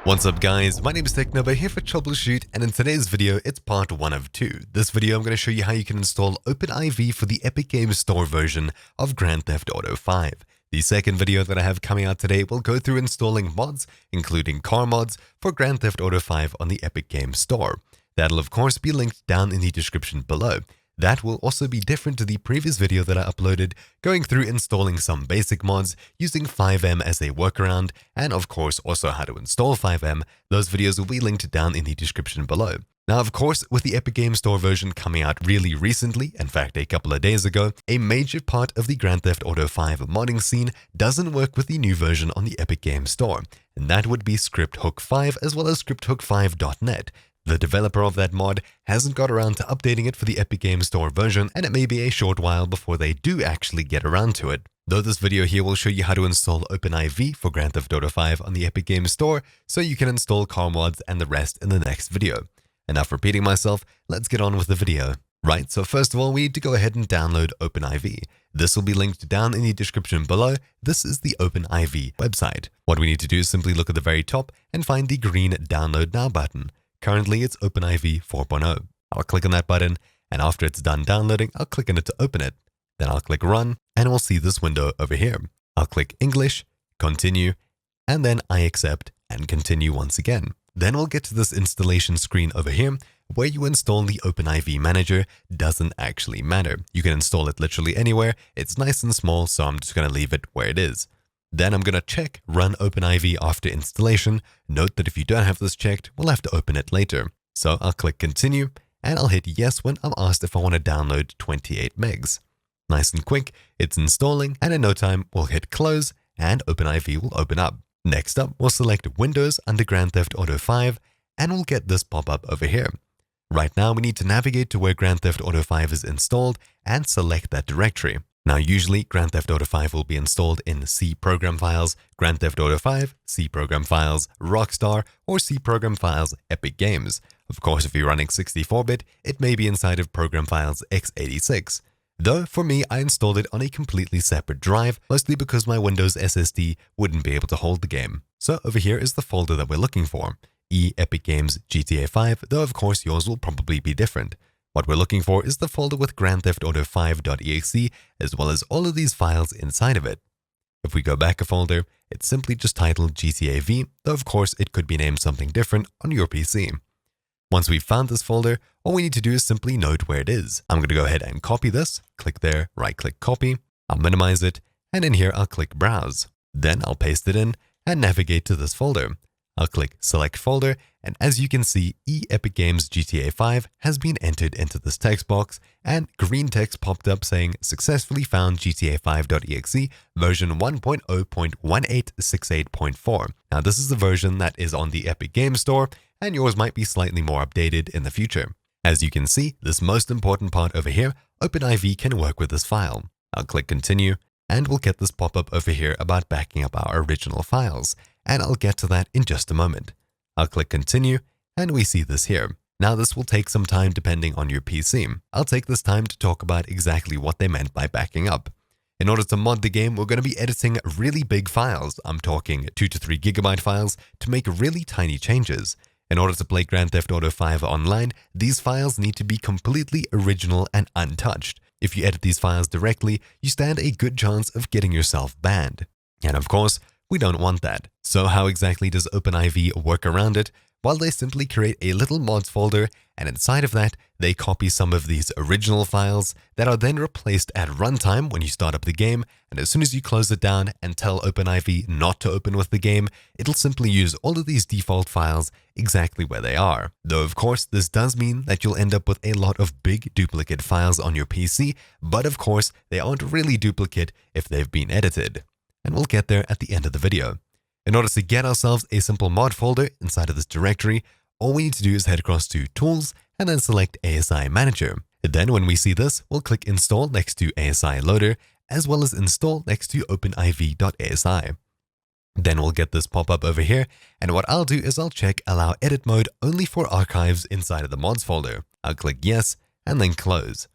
What's up guys, my name is Technoba here for Troubleshoot, and in today's video it's part 1 of 2. This video I'm going to show you how you can install OpenIV for the Epic Games Store version of Grand Theft Auto 5. The second video that I have coming out today will go through installing mods, including car mods, for Grand Theft Auto 5 on the Epic Games Store. That'll of course be linked down in the description below. That will also be different to the previous video that I uploaded, going through installing some basic mods, using FiveM as a workaround, and of course also how to install FiveM. Those videos will be linked down in the description below. Now of course, with the Epic Games Store version coming out really recently, in fact a couple of days ago, a major part of the Grand Theft Auto 5 modding scene doesn't work with the new version on the Epic Games Store, and that would be ScriptHook 5 as well as ScriptHook5.net. The developer of that mod hasn't got around to updating it for the Epic Games Store version, and it may be a short while before they do actually get around to it. Though this video here will show you how to install OpenIV for Grand Theft Auto 5 on the Epic Games Store, so you can install car mods and the rest in the next video. Enough repeating myself, let's get on with the video. Right, so first of all, we need to go ahead and download OpenIV. This will be linked down in the description below. This is the OpenIV website. What we need to do is simply look at the very top and find the green Download Now button. Currently, it's OpenIV 4.0. I'll click on that button, and after it's done downloading, I'll click on it to open it. Then I'll click Run, and we'll see this window over here. I'll click English, Continue, and then I accept and continue once again. Then we'll get to this installation screen over here, where you install the OpenIV manager. Doesn't actually matter. You can install it literally anywhere. It's nice and small, so I'm just going to leave it where it is. Then I'm going to check Run OpenIV after installation. Note that if you don't have this checked, we'll have to open it later. So I'll click Continue, and I'll hit Yes when I'm asked if I want to download 28 megs. Nice and quick, it's installing, and in no time, we'll hit Close, and OpenIV will open up. Next up, we'll select Windows under Grand Theft Auto 5, and we'll get this pop-up over here. Right now, we need to navigate to where Grand Theft Auto 5 is installed, and select that directory. Now, usually, Grand Theft Auto 5 will be installed in C program files, Grand Theft Auto 5, C program files, Rockstar, or C program files, Epic Games. Of course, if you're running 64-bit, it may be inside of program files x86. Though, for me, I installed it on a completely separate drive, mostly because my Windows SSD wouldn't be able to hold the game. So over here is the folder that we're looking for, Epic Games GTA 5, though of course yours will probably be different. What we're looking for is the folder with Grand Theft Auto 5.exe, as well as all of these files inside of it. If we go back a folder, it's simply just titled GTA V, though of course it could be named something different on your PC. Once we've found this folder, all we need to do is simply note where it is. I'm going to go ahead and copy this, click there, right-click copy, I'll minimize it, and in here I'll click Browse. Then I'll paste it in and navigate to this folder. I'll click Select Folder, and as you can see, Epic Games GTA 5 has been entered into this text box, and green text popped up saying Successfully found GTA 5.exe version 1.0.1868.4. Now this is the version that is on the Epic Games Store, and yours might be slightly more updated in the future. As you can see, this most important part over here, OpenIV can work with this file. I'll click Continue, and we'll get this pop-up over here about backing up our original files, and I'll get to that in just a moment. I'll click Continue, and we see this here. Now this will take some time depending on your PC. I'll take this time to talk about exactly what they meant by backing up. In order to mod the game, we're going to be editing really big files. I'm talking 2 to 3 gigabyte files to make really tiny changes. In order to play Grand Theft Auto 5 online, these files need to be completely original and untouched. If you edit these files directly, you stand a good chance of getting yourself banned. And of course, we don't want that. So how exactly does OpenIV work around it? Well, they simply create a little mods folder, and inside of that, they copy some of these original files that are then replaced at runtime when you start up the game, and as soon as you close it down and tell OpenIV not to open with the game, it'll simply use all of these default files exactly where they are. Though of course, this does mean that you'll end up with a lot of big duplicate files on your PC, but of course, they aren't really duplicate if they've been edited. And we'll get there at the end of the video. In order to get ourselves a simple mod folder inside of this directory, all we need to do is head across to Tools and then select ASI Manager. Then when we see this, we'll click Install next to ASI Loader, as well as Install next to OpenIV.ASI. Then we'll get this pop-up over here, and what I'll do is I'll check Allow Edit Mode only for archives inside of the mods folder. I'll click Yes, and then Close.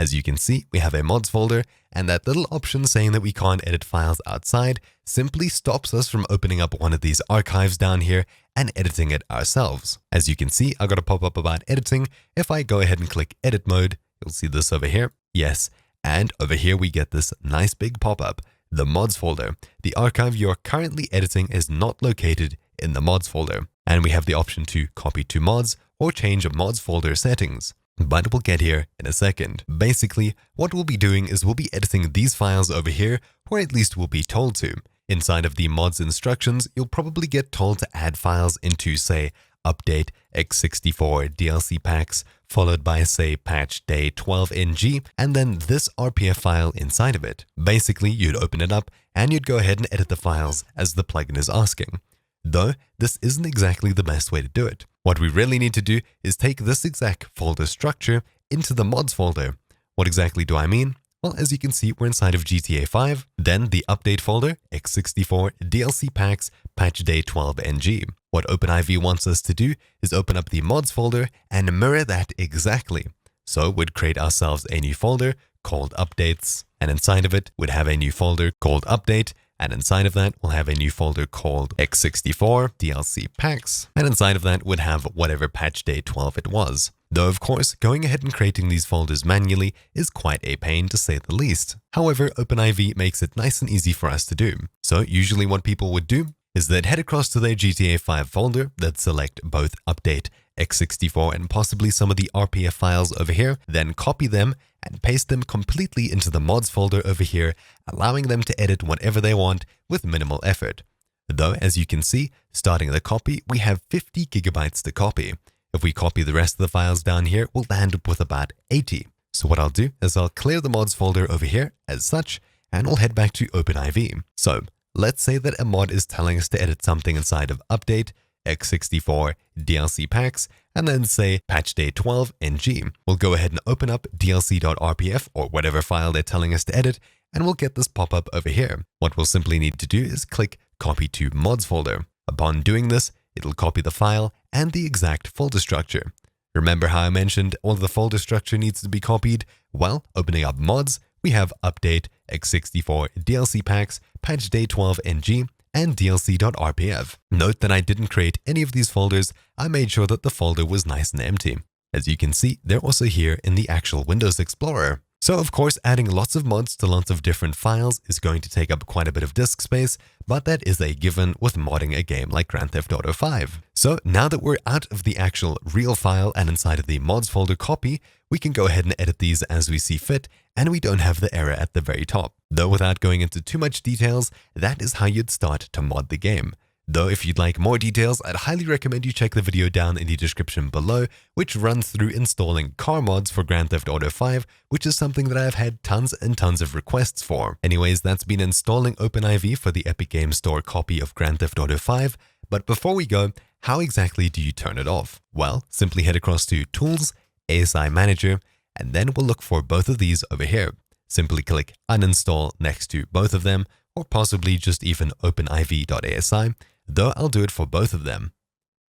As you can see, we have a mods folder, and that little option saying that we can't edit files outside simply stops us from opening up one of these archives down here and editing it ourselves. As you can see, I got a pop-up about editing. If I go ahead and click edit mode, you'll see this over here. Yes, and over here we get this nice big pop-up. The mods folder. The archive you're currently editing is not located in the mods folder. And we have the option to copy to mods or change mods folder settings. But we'll get here in a second. Basically, what we'll be doing is we'll be editing these files over here, or at least we'll be told to. Inside of the mods instructions, you'll probably get told to add files into, say, update x64 DLC packs, followed by, say, patch day 12ng, and then this RPF file inside of it. Basically, you'd open it up and you'd go ahead and edit the files as the plugin is asking. Though, this isn't exactly the best way to do it. What we really need to do is take this exact folder structure into the mods folder. What exactly do I mean? Well, as you can see, we're inside of GTA 5, then the update folder, x64 DLC packs, patch day 12ng. What OpenIV wants us to do is open up the mods folder and mirror that exactly. So we'd create ourselves a new folder called updates, and inside of it, we'd have a new folder called update, and inside of that, we'll have a new folder called x64 DLC packs, and inside of that would have whatever patch day 12 it was. Though of course, going ahead and creating these folders manually is quite a pain to say the least. However, OpenIV makes it nice and easy for us to do. So usually what people would do is they'd head across to their GTA 5 folder, they'd select both update, x64, and possibly some of the RPF files over here, then copy them and paste them completely into the mods folder over here, allowing them to edit whatever they want with minimal effort. Though, as you can see, starting the copy, we have 50 gigabytes to copy. If we copy the rest of the files down here, we'll land up with about 80. So what I'll do is I'll clear the mods folder over here as such, and we'll head back to OpenIV. So let's say that a mod is telling us to edit something inside of update, x64 DLC packs, and then say patch day 12ng. We'll go ahead and open up dlc.rpf or whatever file they're telling us to edit, and we'll get this pop-up over here. What we'll simply need to do is click copy to mods folder. Upon doing this, it'll copy the file and the exact folder structure. Remember how I mentioned all of the folder structure needs to be copied? Well, opening up mods, we have update, x64 DLC packs, patch day 12ng, and dlc.rpf. Note that I didn't create any of these folders. I made sure that the folder was nice and empty. As you can see, they're also here in the actual Windows Explorer. So of course, adding lots of mods to lots of different files is going to take up quite a bit of disk space, but that is a given with modding a game like Grand Theft Auto 5. So now that we're out of the actual real file and inside of the mods folder copy, we can go ahead and edit these as we see fit, and we don't have the error at the very top. Though without going into too much details, that is how you'd start to mod the game. Though if you'd like more details, I'd highly recommend you check the video down in the description below, which runs through installing car mods for Grand Theft Auto 5, which is something that I've had tons and tons of requests for. Anyways, that's been installing OpenIV for the Epic Games Store copy of Grand Theft Auto 5. But before we go, how exactly do you turn it off? Well, simply head across to Tools, ASI Manager, and then we'll look for both of these over here. Simply click uninstall next to both of them, or possibly just even OpenIV.ASI, though I'll do it for both of them.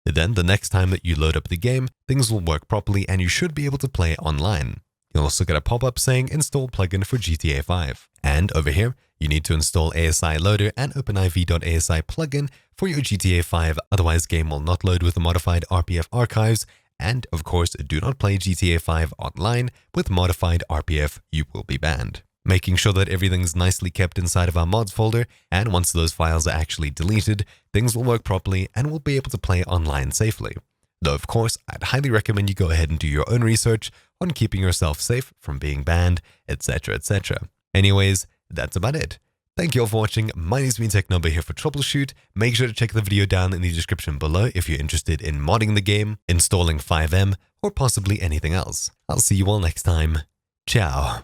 Then the next time that you load up the game, things will work properly and you should be able to play online. You'll also get a pop-up saying install plugin for GTA 5. And over here, you need to install ASI Loader and OpenIV.ASI plugin for your GTA 5, otherwise game will not load with the modified RPF archives. And of course, do not play GTA 5 online with modified RPF, you will be banned. Making sure that everything's nicely kept inside of our mods folder, and once those files are actually deleted, things will work properly and we'll be able to play online safely. Though of course, I'd highly recommend you go ahead and do your own research on keeping yourself safe from being banned, etc, etc. Anyways, that's about it. Thank you all for watching. My name is Technobo here for Troubleshoot. Make sure to check the video down in the description below if you're interested in modding the game, installing 5M, or possibly anything else. I'll see you all next time. Ciao.